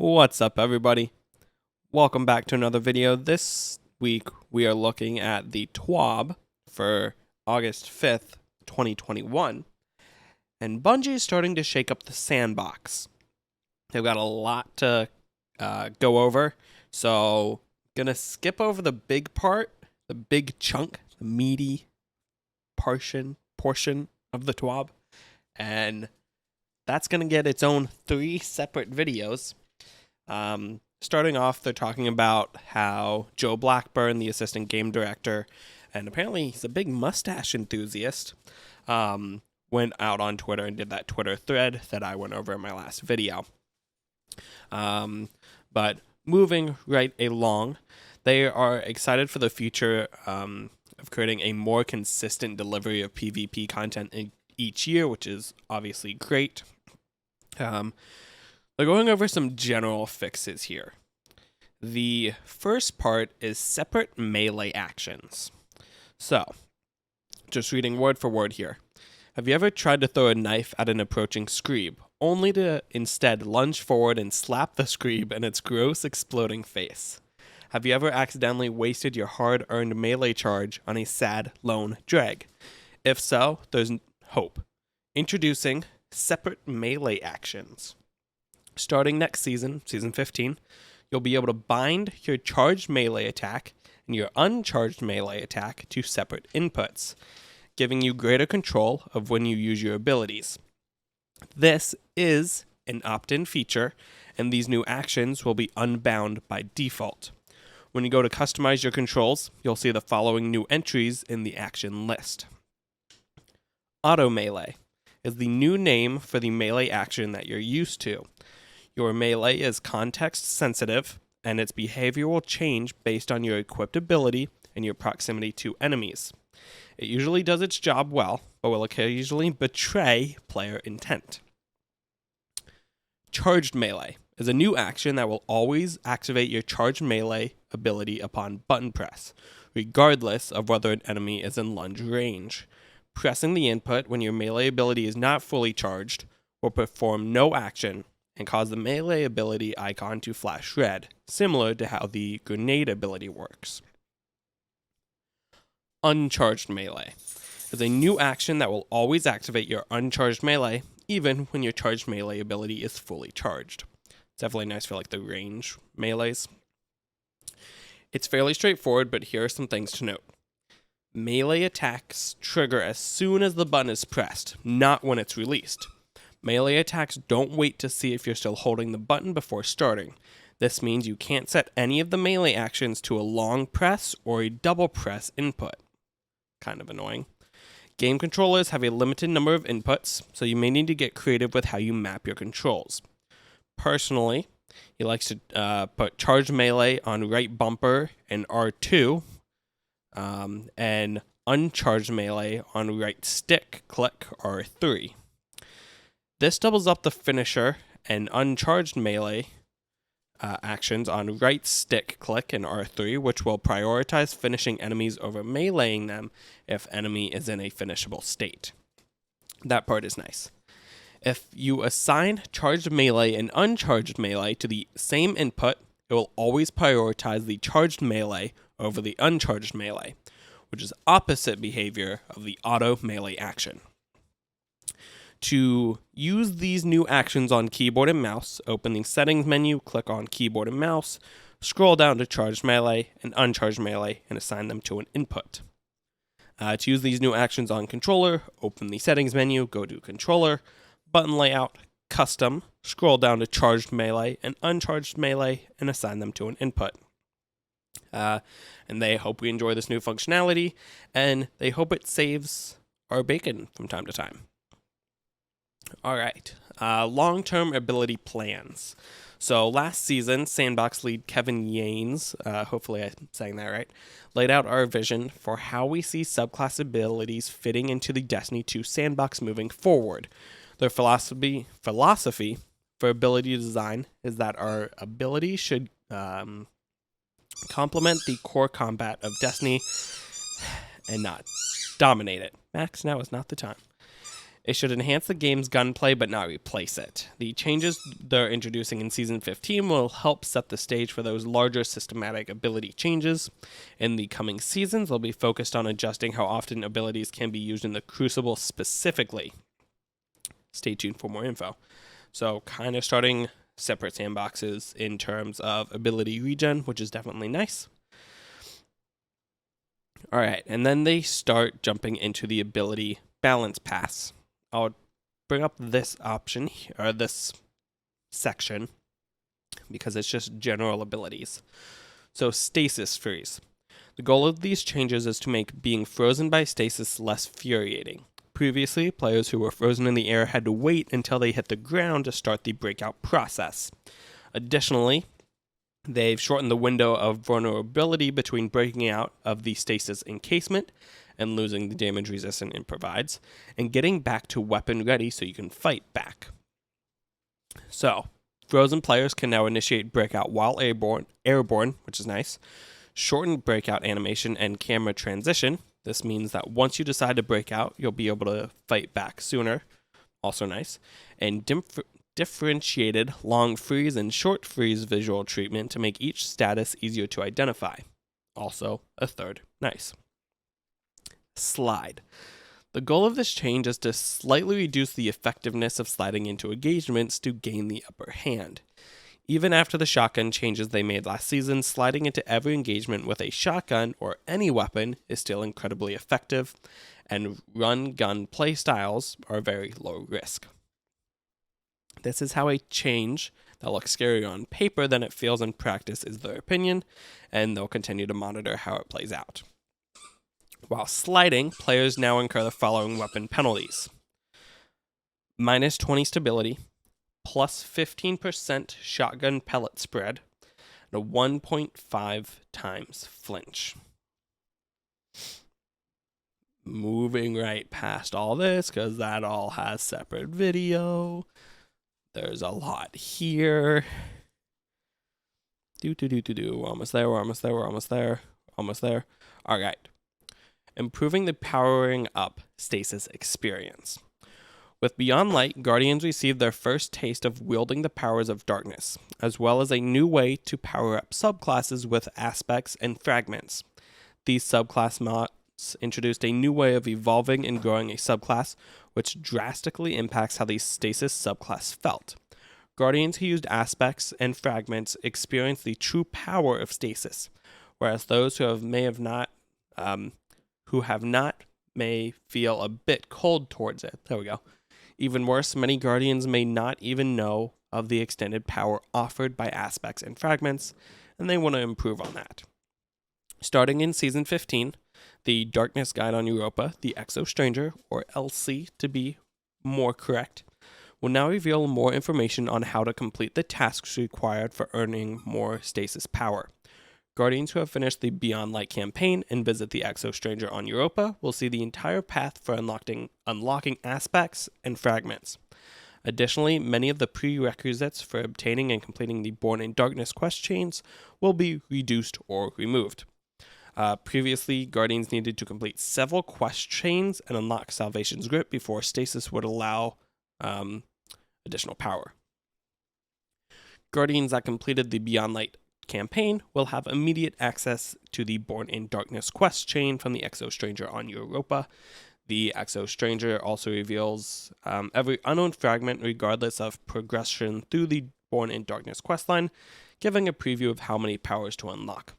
What's up, everybody? Welcome back to another video. This week we are looking at the TWAB for August 5th, 2021. And Bungie is starting to shake up the sandbox. They've got a lot to go over, so gonna skip over the big part, the big chunk, the meaty portion of the TWAB, and that's gonna get its own 3 separate videos. Starting off, they're talking about how Joe Blackburn, the assistant game director, and apparently he's a big mustache enthusiast, went out on Twitter and did that Twitter thread that I went over in my last video. But moving right along, they are excited for the future of creating a more consistent delivery of PvP content each year, which is obviously great. They're going over some general fixes here. The first part is separate melee actions. So, just reading word for word here. Have you ever tried to throw a knife at an approaching screeb, only to instead lunge forward and slap the screeb in its gross exploding face? Have you ever accidentally wasted your hard-earned melee charge on a sad lone drag? If so, there's hope. Introducing separate melee actions. Starting next season, Season 15, you'll be able to bind your charged melee attack and your uncharged melee attack to separate inputs, giving you greater control of when you use your abilities. This is an opt-in feature, and these new actions will be unbound by default. When you go to customize your controls, you'll see the following new entries in the action list. Auto Melee is the new name for the melee action that you're used to. Your melee is context sensitive, and its behavior will change based on your equipped ability and your proximity to enemies. It usually does its job well, but will occasionally betray player intent. Charged Melee is a new action that will always activate your charged melee ability upon button press, regardless of whether an enemy is in lunge range. Pressing the input when your melee ability is not fully charged will perform no action and cause the melee ability icon to flash red, similar to how the grenade ability works. Uncharged Melee is a new action that will always activate your uncharged melee, even when your charged melee ability is fully charged. It's definitely nice for like the range melees. It's fairly straightforward, but here are some things to note. Melee attacks trigger as soon as the button is pressed, not when it's released. Melee attacks don't wait to see if you're still holding the button before starting. This means you can't set any of the melee actions to a long press or a double press input. Kind of annoying. Game controllers have a limited number of inputs, so you may need to get creative with how you map your controls. Personally, he likes to put charged melee on right bumper and R2, and uncharged melee on right stick click R3. This doubles up the finisher and uncharged melee actions on right stick click and R3, which will prioritize finishing enemies over meleeing them if enemy is in a finishable state. That part is nice. If you assign charged melee and uncharged melee to the same input, it will always prioritize the charged melee over the uncharged melee, which is opposite behavior of the auto melee action. To use these new actions on keyboard and mouse, open the settings menu, click on keyboard and mouse, scroll down to charged melee and uncharged melee, and assign them to an input. To use these new actions on controller, open the settings menu, go to controller, button layout, custom, scroll down to charged melee and uncharged melee, and assign them to an input. And they hope we enjoy this new functionality, and they hope it saves our bacon from time to time. Alright, long-term ability plans. So last season, Sandbox lead Kevin Yanes, hopefully I'm saying that right, laid out our vision for how we see subclass abilities fitting into the Destiny 2 sandbox moving forward. Their philosophy for ability design is that our ability should complement the core combat of Destiny and not dominate it. Max, now is not the time. It should enhance the game's gunplay but not replace it. The changes they're introducing in Season 15 will help set the stage for those larger systematic ability changes. In the coming seasons, they'll be focused on adjusting how often abilities can be used in the Crucible specifically. Stay tuned for more info. So kind of starting separate sandboxes in terms of ability regen, which is definitely nice. All right, and then they start jumping into the ability balance pass. I'll bring up this option, or this section, because it's just general abilities. So Stasis Freeze. The goal of these changes is to make being frozen by stasis less infuriating. Previously, players who were frozen in the air had to wait until they hit the ground to start the breakout process. Additionally, they've shortened the window of vulnerability between breaking out of the stasis encasement and losing the damage resistance it provides, and getting back to weapon ready so you can fight back. So, frozen players can now initiate breakout while airborne, which is nice. Shortened breakout animation and camera transition. This means that once you decide to break out, you'll be able to fight back sooner. Also nice. And differentiated long freeze and short freeze visual treatment to make each status easier to identify. Also a third nice. Slide. The goal of this change is to slightly reduce the effectiveness of sliding into engagements to gain the upper hand. Even after the shotgun changes they made last season, sliding into every engagement with a shotgun or any weapon is still incredibly effective, and run-gun playstyles are very low risk. This is how a change that looks scarier on paper than it feels in practice is their opinion, and they'll continue to monitor how it plays out. While sliding, players now incur the following weapon penalties. Minus 20 stability, plus 15% shotgun pellet spread, and a 1.5 times flinch. Moving right past all this, because that all has separate video. There's a lot here. Almost there. All right. Improving the powering up stasis experience. With Beyond Light, Guardians received their first taste of wielding the powers of darkness, as well as a new way to power up subclasses with aspects and fragments. These subclass mods introduced a new way of evolving and growing a subclass, which drastically impacts how the stasis subclass felt. Guardians who used aspects and fragments experienced the true power of stasis, whereas those who have not may feel a bit cold towards it. There we go. Even worse, many Guardians may not even know of the extended power offered by aspects and fragments, and they want to improve on that. Starting in Season 15, the Darkness Guide on Europa, the Exo Stranger, or LC to be more correct, will now reveal more information on how to complete the tasks required for earning more stasis power. Guardians who have finished the Beyond Light campaign and visit the Exo Stranger on Europa will see the entire path for unlocking aspects and fragments. Additionally, many of the prerequisites for obtaining and completing the Born in Darkness quest chains will be reduced or removed. Previously, Guardians needed to complete several quest chains and unlock Salvation's Grip before stasis would allow additional power. Guardians that completed the Beyond Light campaign will have immediate access to the Born in Darkness quest chain from the Exo Stranger on Europa. The Exo Stranger also reveals every unknown fragment regardless of progression through the Born in Darkness questline, giving a preview of how many powers to unlock.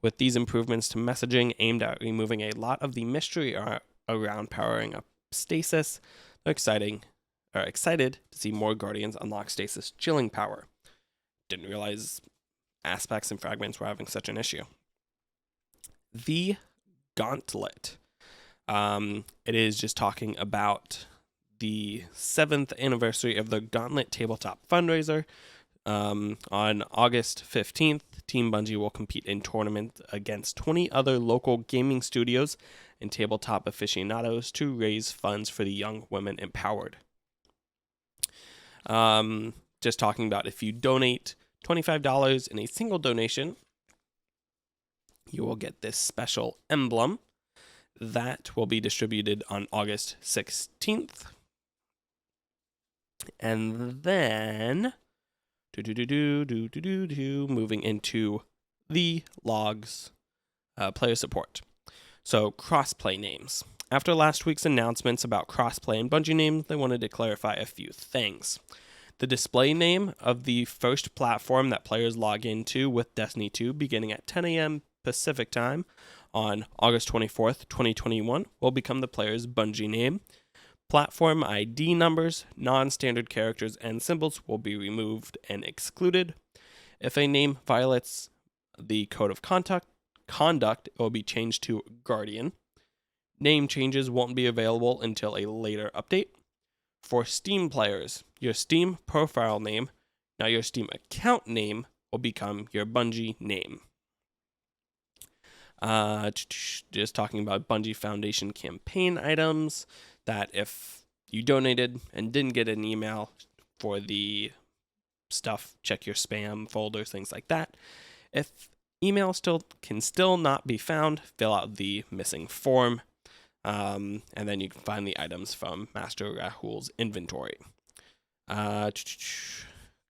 With these improvements to messaging aimed at removing a lot of the mystery around powering up stasis, they're excited to see more Guardians unlock stasis chilling power. Didn't realize aspects and fragments were having such an issue. The Gauntlet. It is just talking about the 7th anniversary of the Gauntlet tabletop fundraiser. On August 15th, Team Bungie will compete in tournaments against 20 other local gaming studios and tabletop aficionados to raise funds for the young women empowered. Just talking about if you donate $25 in a single donation, you will get this special emblem that will be distributed on August 16th. And then moving into the logs, player support. So crossplay names. After last week's announcements about crossplay and Bungie names, they wanted to clarify a few things. The display name of the first platform that players log into with Destiny 2 beginning at 10 a.m. Pacific time on August 24th, 2021 will become the player's Bungie name. Platform ID numbers, non-standard characters, and symbols will be removed and excluded. If a name violates the code of conduct, it will be changed to Guardian. Name changes won't be available until a later update. For Steam players, your Steam profile name, now your Steam account name, will become your Bungie name. Just talking about Bungie Foundation campaign items, that if you donated and didn't get an email for the stuff, check your spam folders, things like that. If email can still not be found, fill out the missing form, and then you can find the items from Master Rahul's inventory.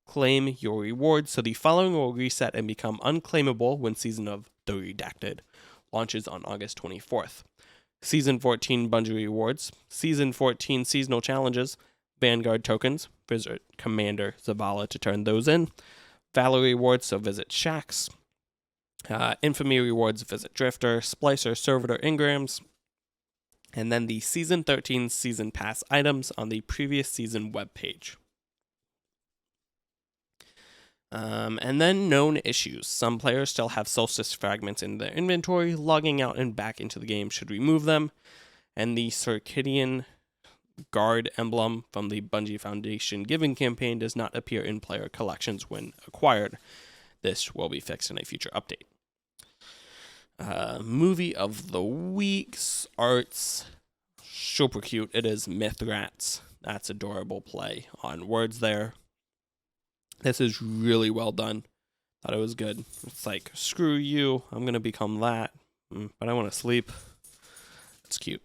Claim your rewards. So the following will reset and become unclaimable when Season of the Redacted launches on August 24th. Season 14 Bungie rewards, Season 14 seasonal challenges, Vanguard tokens, visit Commander Zavala to turn those in, Valor rewards, so visit Shaxx, Infamy rewards, visit Drifter, Splicer, Servitor Ingrams, and then the Season 13 Season Pass items on the previous season webpage. And then known issues. Some players still have Solstice fragments in their inventory. Logging out and back into the game should remove them. And the Circadian Guard emblem from the Bungie Foundation Giving campaign does not appear in player collections when acquired. This will be fixed in a future update. Movie of the week's arts. Super cute. It is Mythrats. That's adorable play on words there. This is really well done. Thought it was good. It's like, screw you, I'm going to become that, but I want to sleep. It's cute.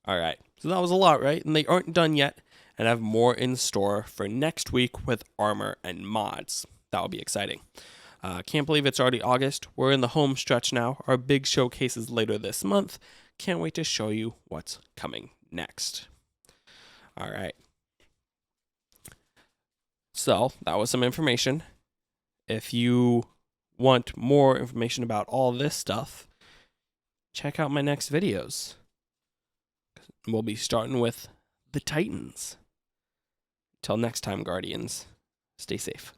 All right, so that was a lot, right? And they aren't done yet, and I have more in store for next week with armor and mods. That will be exciting. Can't believe it's already August. We're in the home stretch now. Our big showcase is later this month. Can't wait to show you what's coming next. All right. So that was some information. If you want more information about all this stuff, check out my next videos. We'll be starting with the Titans. Till next time, Guardians, stay safe.